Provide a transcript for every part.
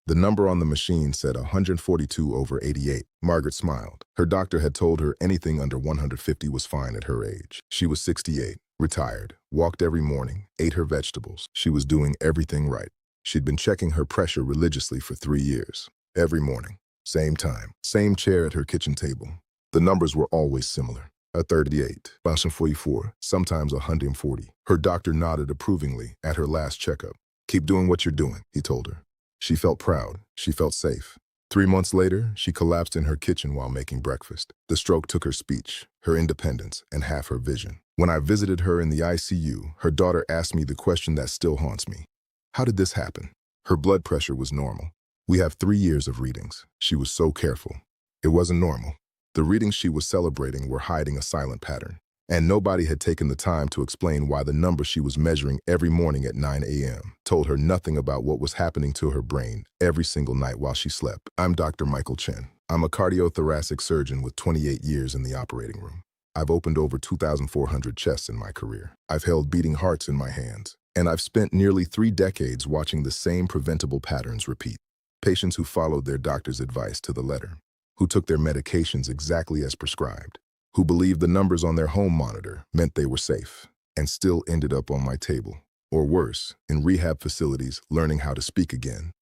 The number on the machine said 142 over 88. Margaret smiled. Her doctor had told her anything under 150 was fine at her age. She was 68, retired, walked every morning, ate her vegetables. She was doing everything right. She'd been checking her pressure religiously for 3 years. Every morning, same time, same chair at her kitchen table. The numbers were always similar. A 38, 144, sometimes 140. Her doctor nodded approvingly at her last checkup. "Keep doing what you're doing," he told her. She felt proud. She felt safe. 3 months later, she collapsed in her kitchen while making breakfast. The stroke took her speech, her independence, and half her vision. When I visited her in the ICU, her daughter asked me the question that still haunts me. How did this happen? Her blood pressure was normal. We have 3 years of readings. She was so careful. It wasn't normal. The readings she was celebrating were hiding a silent pattern. And nobody had taken the time to explain why the number she was measuring every morning at 9 a.m. told her nothing about what was happening to her brain every single night while she slept. I'm Dr. Michael Chen. I'm a cardiothoracic surgeon with 28 years in the operating room. I've opened over 2,400 chests in my career. I've held beating hearts in my hands. And I've spent nearly 3 decades watching the same preventable patterns repeat. Patients who followed their doctor's advice to the letter, who took their medications exactly as prescribed, who believed the numbers on their home monitor meant they were safe, and still ended up on my table, or worse, in rehab facilities learning how to speak again,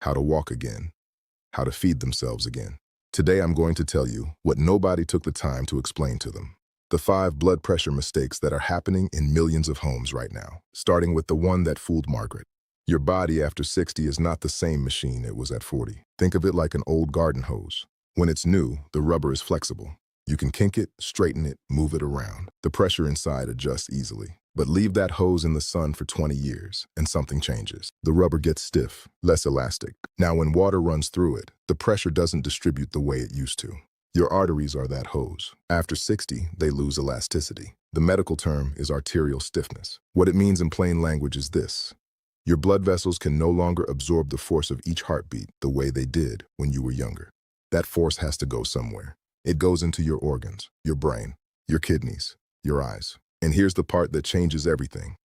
how to walk again, how to feed themselves again. Today I'm going to tell you what nobody took the time to explain to them. The 5 blood pressure mistakes that are happening in millions of homes right now, starting with the one that fooled Margaret. Your body after 60 is not the same machine it was at 40. Think of it like an old garden hose. When it's new, the rubber is flexible. You can kink it, straighten it, move it around. The pressure inside adjusts easily. But leave that hose in the sun for 20 years, and something changes. The rubber gets stiff, less elastic. Now when water runs through it, the pressure doesn't distribute the way it used to. Your arteries are that hose. After 60, they lose elasticity. The medical term is arterial stiffness. What it means in plain language is this. Your blood vessels can no longer absorb the force of each heartbeat the way they did when you were younger. That force has to go somewhere. It goes into your organs, your brain, your kidneys, your eyes. And here's the part that changes everything.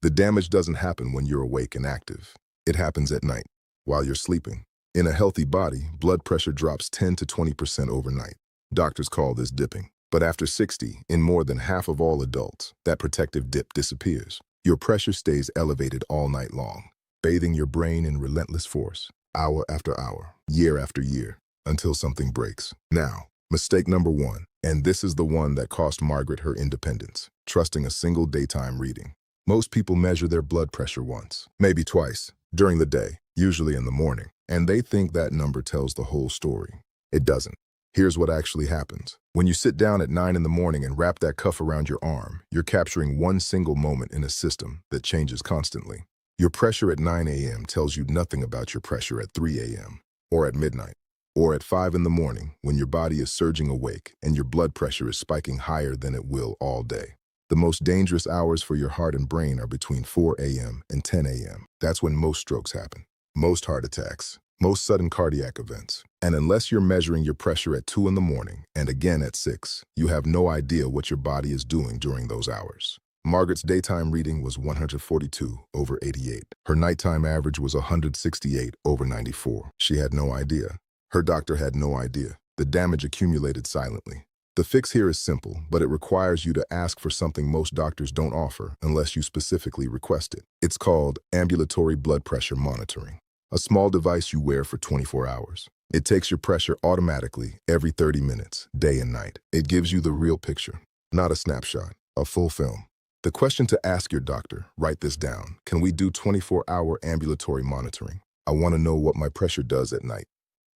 The damage doesn't happen when you're awake and active. It happens at night, while you're sleeping. In a healthy body, blood pressure drops 10 to 20% overnight. Doctors call this dipping. But after 60, in more than half of all adults, that protective dip disappears. Your pressure stays elevated all night long, bathing your brain in relentless force, hour after hour, year after year, until something breaks. Now, mistake number 1, and this is the one that cost Margaret her independence, trusting a single daytime reading. Most people measure their blood pressure once, maybe twice, during the day, usually in the morning, and they think that number tells the whole story. It doesn't. Here's what actually happens. When you sit down at 9 in the morning and wrap that cuff around your arm, you're capturing one single moment in a system that changes constantly. Your pressure at 9 a.m. tells you nothing about your pressure at 3 a.m., or at midnight, or at 5 in the morning when your body is surging awake and your blood pressure is spiking higher than it will all day. The most dangerous hours for your heart and brain are between 4 a.m. and 10 a.m. That's when most strokes happen, most heart attacks, most sudden cardiac events. And unless you're measuring your pressure at 2 in the morning and again at 6, you have no idea what your body is doing during those hours. Margaret's daytime reading was 142 over 88. Her nighttime average was 168 over 94. She had no idea. Her doctor had no idea. The damage accumulated silently. The fix here is simple, but it requires you to ask for something most doctors don't offer unless you specifically request it. It's called ambulatory blood pressure monitoring, a small device you wear for 24 hours. It takes your pressure automatically every 30 minutes, day and night. It gives you the real picture, not a snapshot, a full film. The question to ask your doctor, write this down. Can we do 24-hour ambulatory monitoring? I want to know what my pressure does at night.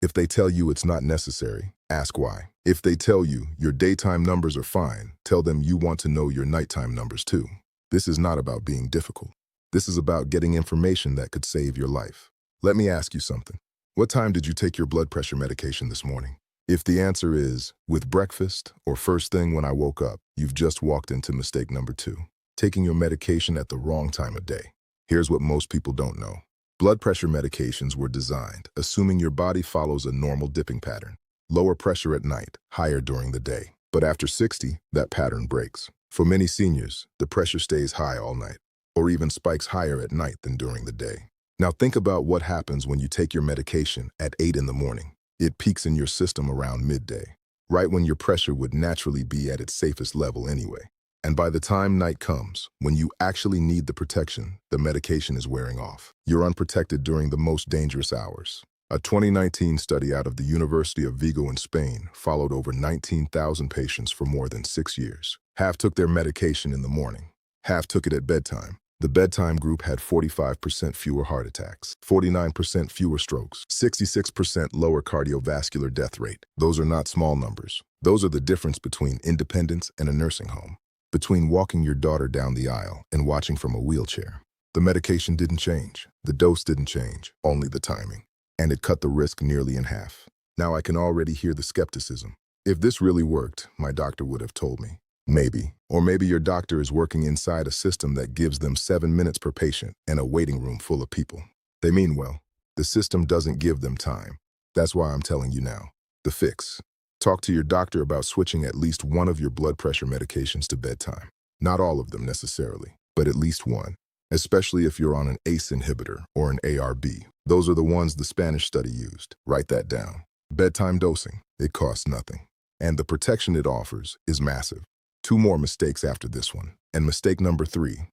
If they tell you it's not necessary, ask why. If they tell you your daytime numbers are fine, tell them you want to know your nighttime numbers too. This is not about being difficult. This is about getting information that could save your life. Let me ask you something. What time did you take your blood pressure medication this morning? If the answer is with breakfast or first thing when I woke up, you've just walked into mistake number 2, taking your medication at the wrong time of day. Here's what most people don't know. Blood pressure medications were designed assuming your body follows a normal dipping pattern. Lower pressure at night, higher during the day. But after 60, that pattern breaks. For many seniors, the pressure stays high all night, or even spikes higher at night than during the day. Now think about what happens when you take your medication at 8 in the morning. It peaks in your system around midday, right when your pressure would naturally be at its safest level anyway. And by the time night comes, when you actually need the protection, the medication is wearing off. You're unprotected during the most dangerous hours. A 2019 study out of the University of Vigo in Spain followed over 19,000 patients for more than 6 years. Half took their medication in the morning. Half took it at bedtime. The bedtime group had 45% fewer heart attacks, 49% fewer strokes, 66% lower cardiovascular death rate. Those are not small numbers. Those are the difference between independence and a nursing home, between walking your daughter down the aisle and watching from a wheelchair. The medication didn't change. The dose didn't change, only the timing. And it cut the risk nearly in half. Now I can already hear the skepticism. If this really worked, my doctor would have told me. Maybe. Or maybe your doctor is working inside a system that gives them 7 minutes per patient and a waiting room full of people. They mean well. The system doesn't give them time. That's why I'm telling you now. The fix. Talk to your doctor about switching at least one of your blood pressure medications to bedtime. Not all of them necessarily, but at least one. Especially if you're on an ACE inhibitor or an ARB. Those are the ones the Spanish study used. Write that down. Bedtime dosing. It costs nothing. And the protection it offers is massive. 2 more mistakes after this one. And mistake number 3.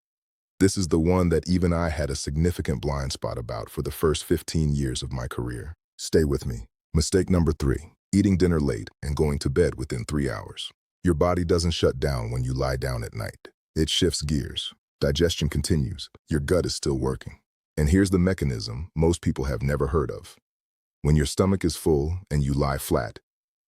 This is the one that even I had a significant blind spot about for the first 15 years of my career. Stay with me. Mistake number 3. Eating dinner late and going to bed within 3 hours. Your body doesn't shut down when you lie down at night. It shifts gears. Digestion continues. Your gut is still working. And here's the mechanism most people have never heard of. When your stomach is full and you lie flat,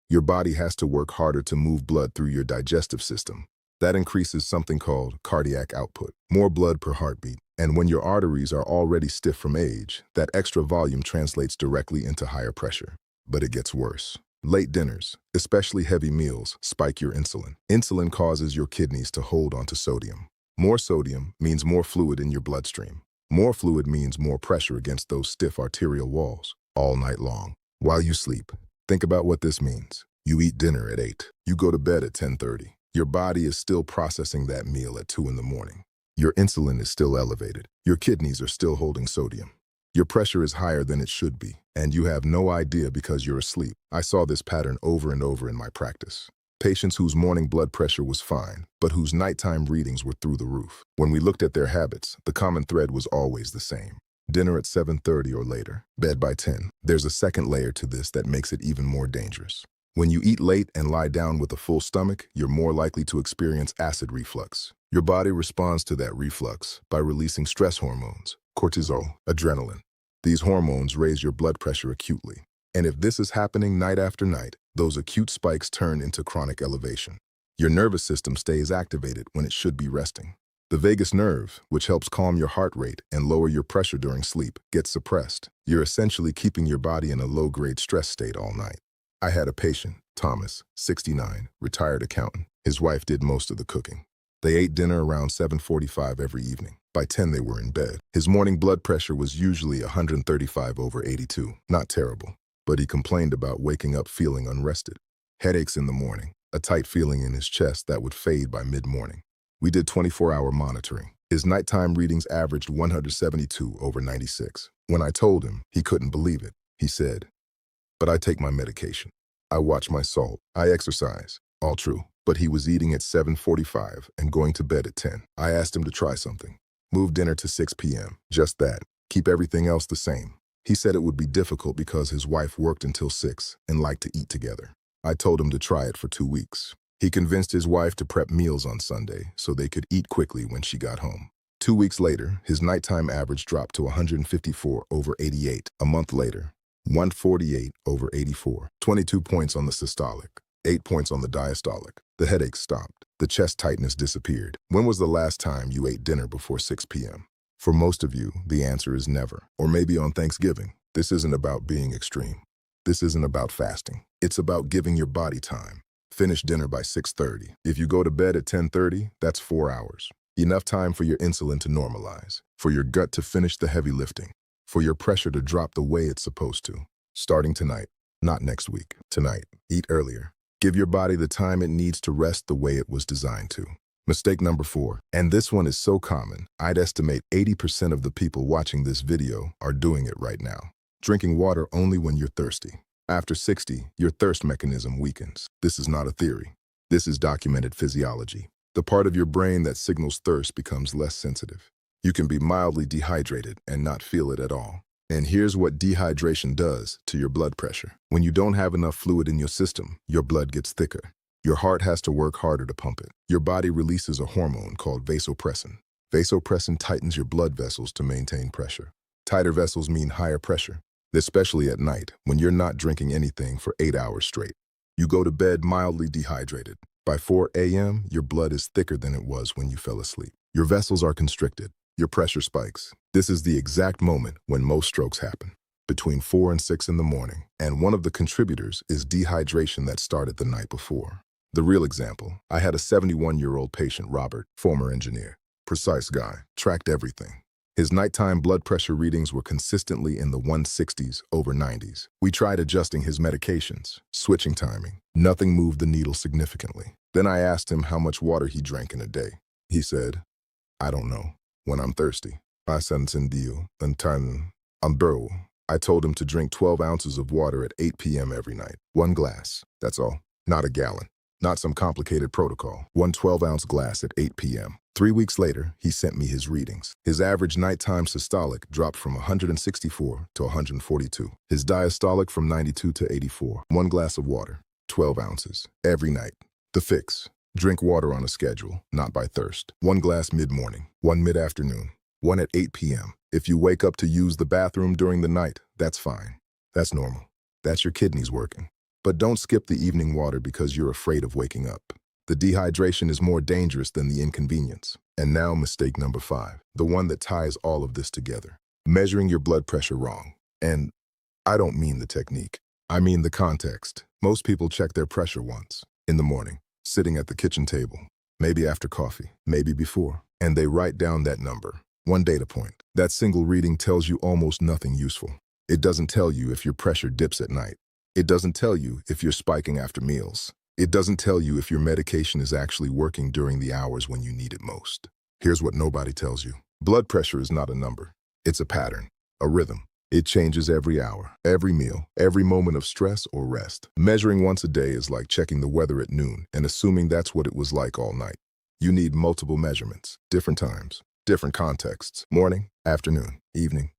your body has to work harder to move blood through your digestive system. That increases something called cardiac output, more blood per heartbeat. And when your arteries are already stiff from age, that extra volume translates directly into higher pressure. But it gets worse. Late dinners, especially heavy meals, spike your insulin. Insulin causes your kidneys to hold onto sodium. More sodium means more fluid in your bloodstream. More fluid means more pressure against those stiff arterial walls all night long. While you sleep, think about what this means. You eat dinner at 8. You go to bed at 10:30. Your body is still processing that meal at 2 in the morning. Your insulin is still elevated. Your kidneys are still holding sodium. Your pressure is higher than it should be, and you have no idea because you're asleep. I saw this pattern over and over in my practice. Patients whose morning blood pressure was fine, but whose nighttime readings were through the roof. When we looked at their habits, the common thread was always the same. Dinner at 7:30 or later, bed by 10. There's a second layer to this that makes it even more dangerous. When you eat late and lie down with a full stomach, you're more likely to experience acid reflux. Your body responds to that reflux by releasing stress hormones, cortisol, adrenaline. These hormones raise your blood pressure acutely. And if this is happening night after night, those acute spikes turn into chronic elevation. Your nervous system stays activated when it should be resting. The vagus nerve, which helps calm your heart rate and lower your pressure during sleep, gets suppressed. You're essentially keeping your body in a low-grade stress state all night. I had a patient, Thomas, 69, retired accountant. His wife did most of the cooking. They ate dinner around 7:45 every evening. By 10, they were in bed. His morning blood pressure was usually 135/82. Not terrible, but he complained about waking up feeling unrested. Headaches in the morning, a tight feeling in his chest that would fade by mid-morning. We did 24-hour monitoring. His nighttime readings averaged 172/96. When I told him, he couldn't believe it. He said, "But I take my medication. I watch my salt. I exercise." All true. But he was eating at 7:45 and going to bed at 10. I asked him to try something. Move dinner to 6 p.m. Just that. Keep everything else the same. He said it would be difficult because his wife worked until 6 and liked to eat together. I told him to try it for 2 weeks. He convinced his wife to prep meals on Sunday so they could eat quickly when she got home. 2 weeks later, his nighttime average dropped to 154/88. A month later, 148/84. 22 points on the systolic, 8 points on the diastolic. The headache stopped. The chest tightness disappeared. When was the last time you ate dinner before 6 p.m.? For most of you, the answer is never. Or maybe on Thanksgiving. This isn't about being extreme. This isn't about fasting. It's about giving your body time. Finish dinner by 6:30. If you go to bed at 10:30, that's 4 hours. Enough time for your insulin to normalize, for your gut to finish the heavy lifting, for your pressure to drop the way it's supposed to. Starting tonight, not next week. Tonight, eat earlier. Give your body the time it needs to rest the way it was designed to. Mistake number 4, and this one is so common, I'd estimate 80% of the people watching this video are doing it right now. Drinking water only when you're thirsty. After 60, your thirst mechanism weakens. This is not a theory. This is documented physiology. The part of your brain that signals thirst becomes less sensitive. You can be mildly dehydrated and not feel it at all. And here's what dehydration does to your blood pressure. When you don't have enough fluid in your system, your blood gets thicker. Your heart has to work harder to pump it. Your body releases a hormone called vasopressin. Vasopressin tightens your blood vessels to maintain pressure. Tighter vessels mean higher pressure, especially at night when you're not drinking anything for 8 hours straight. You go to bed mildly dehydrated. By 4 a.m., your blood is thicker than it was when you fell asleep. Your vessels are constricted. Your pressure spikes. This is the exact moment when most strokes happen, between 4 and 6 in the morning, and one of the contributors is dehydration that started the night before. The real example, I had a 71-year-old patient, Robert, former engineer, precise guy, tracked everything. His nighttime blood pressure readings were consistently in the 160s over 90s. We tried adjusting his medications, switching timing. Nothing moved the needle significantly. Then I asked him how much water he drank in a day. He said, "I don't know. When I'm thirsty, I encendido, then bro." I told him to drink 12 ounces of water at 8 p.m. every night. 1 glass, that's all. Not a gallon. Not some complicated protocol. 1 12-ounce glass at 8 p.m. 3 weeks later, he sent me his readings. His average nighttime systolic dropped from 164 to 142. His diastolic from 92 to 84. 1 glass of water, 12 ounces, every night. The fix: drink water on a schedule, not by thirst. 1 glass mid-morning, 1 mid-afternoon, 1 at 8 p.m. If you wake up to use the bathroom during the night, that's fine. That's normal. That's your kidneys working. But don't skip the evening water because you're afraid of waking up. The dehydration is more dangerous than the inconvenience. And now mistake number 5, the one that ties all of this together. Measuring your blood pressure wrong. And I don't mean the technique. I mean the context. Most people check their pressure once, in the morning, sitting at the kitchen table, maybe after coffee, maybe before, and they write down that number. One data point. That single reading tells you almost nothing useful. It doesn't tell you if your pressure dips at night. It doesn't tell you if you're spiking after meals. It doesn't tell you if your medication is actually working during the hours when you need it most. Here's what nobody tells you. Blood pressure is not a number. It's a pattern, a rhythm. It changes every hour, every meal, every moment of stress or rest. Measuring once a day is like checking the weather at noon and assuming that's what it was like all night. You need multiple measurements, different times, different contexts, morning, afternoon, evening,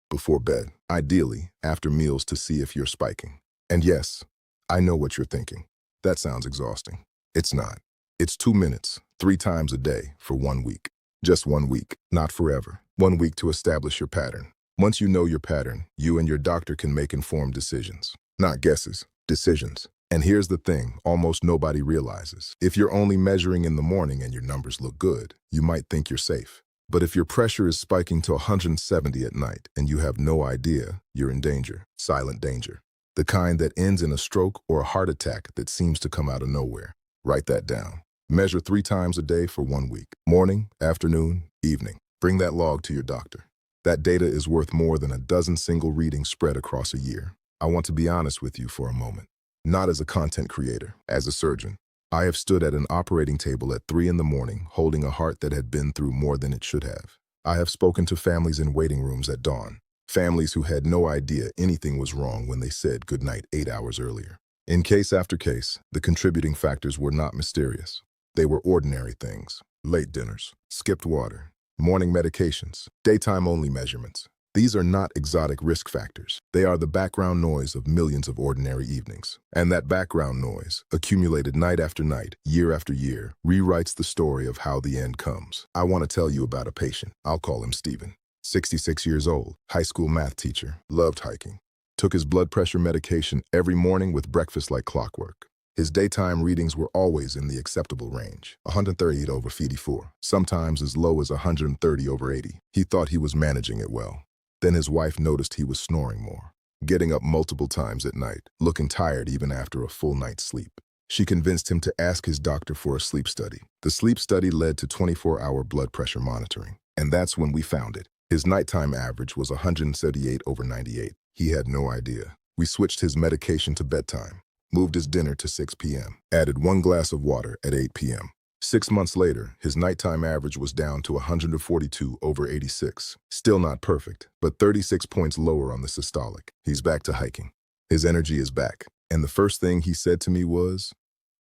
before bed, ideally after meals to see if you're spiking. And yes, I know what you're thinking. That sounds exhausting. It's not. It's 2 minutes, 3 times a day for 1 week. Just 1 week, not forever. 1 week to establish your pattern. Once you know your pattern, you and your doctor can make informed decisions. Not guesses, decisions. And here's the thing almost nobody realizes. If you're only measuring in the morning and your numbers look good, you might think you're safe. But if your pressure is spiking to 170 at night and you have no idea, you're in danger, silent danger. The kind that ends in a stroke or a heart attack that seems to come out of nowhere. Write that down. Measure 3 times a day for 1 week. Morning, afternoon, evening. Bring that log to your doctor. That data is worth more than a dozen single readings spread across a year. I want to be honest with you for a moment. Not as a content creator, as a surgeon. I have stood at an operating table at 3 in the morning holding a heart that had been through more than it should have. I have spoken to families in waiting rooms at dawn. Families who had no idea anything was wrong when they said goodnight 8 hours earlier. In case after case, the contributing factors were not mysterious. They were ordinary things. Late dinners, skipped water, morning medications, daytime-only measurements. These are not exotic risk factors. They are the background noise of millions of ordinary evenings. And that background noise, accumulated night after night, year after year, rewrites the story of how the end comes. I want to tell you about a patient. I'll call him Stephen. 66 years old, high school math teacher, loved hiking. Took his blood pressure medication every morning with breakfast like clockwork. His daytime readings were always in the acceptable range, 138/84, sometimes as low as 130/80. He thought he was managing it well. Then his wife noticed he was snoring more, getting up multiple times at night, looking tired even after a full night's sleep. She convinced him to ask his doctor for a sleep study. The sleep study led to 24-hour blood pressure monitoring, and that's when we found it. His nighttime average was 178/98. He had no idea. We switched his medication to bedtime, moved his dinner to 6 p.m., added 1 glass of water at 8 p.m. 6 months later, his nighttime average was down to 142 over 86. Still not perfect, but 36 points lower on the systolic. He's back to hiking. His energy is back. And the first thing he said to me was,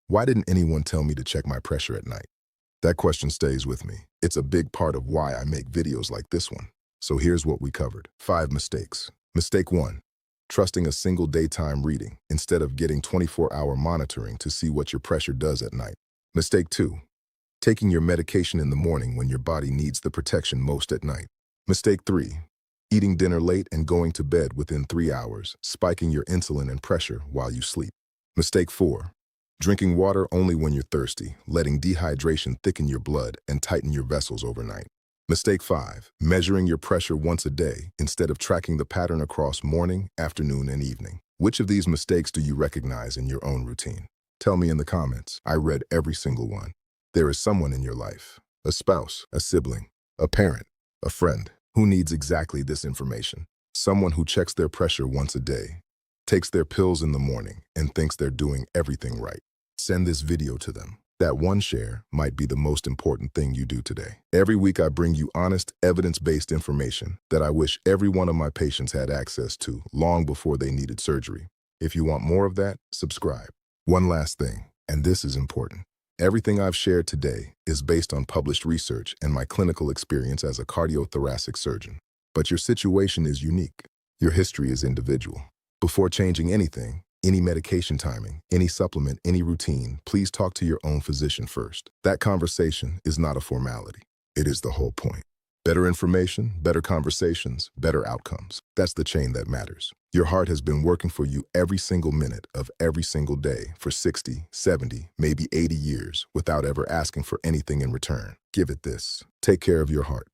"Why didn't anyone tell me to check my pressure at night?" That question stays with me. It's a big part of why I make videos like this one. So here's what we covered. 5 mistakes. Mistake 1. Trusting a single daytime reading instead of getting 24-hour monitoring to see what your pressure does at night. Mistake 2. Taking your medication in the morning when your body needs the protection most at night. Mistake 3. Eating dinner late and going to bed within 3 hours, spiking your insulin and pressure while you sleep. Mistake 4. Drinking water only when you're thirsty, letting dehydration thicken your blood and tighten your vessels overnight. Mistake 5. Measuring your pressure once a day instead of tracking the pattern across morning, afternoon, and evening. Which of these mistakes do you recognize in your own routine? Tell me in the comments. I read every single one. There is someone in your life, a spouse, a sibling, a parent, a friend, who needs exactly this information. Someone who checks their pressure once a day, takes their pills in the morning, and thinks they're doing everything right. Send this video to them. That one share might be the most important thing you do today. Every week I bring you honest, evidence-based information that I wish every one of my patients had access to long before they needed surgery. If you want more of that, subscribe. One last thing, and this is important. Everything I've shared today is based on published research and my clinical experience as a cardiothoracic surgeon. But your situation is unique. Your history is individual. Before changing anything, any medication timing, any supplement, any routine, please talk to your own physician first. That conversation is not a formality. It is the whole point. Better information, better conversations, better outcomes. That's the chain that matters. Your heart has been working for you every single minute of every single day for 60, 70, maybe 80 years without ever asking for anything in return. Give it this. Take care of your heart.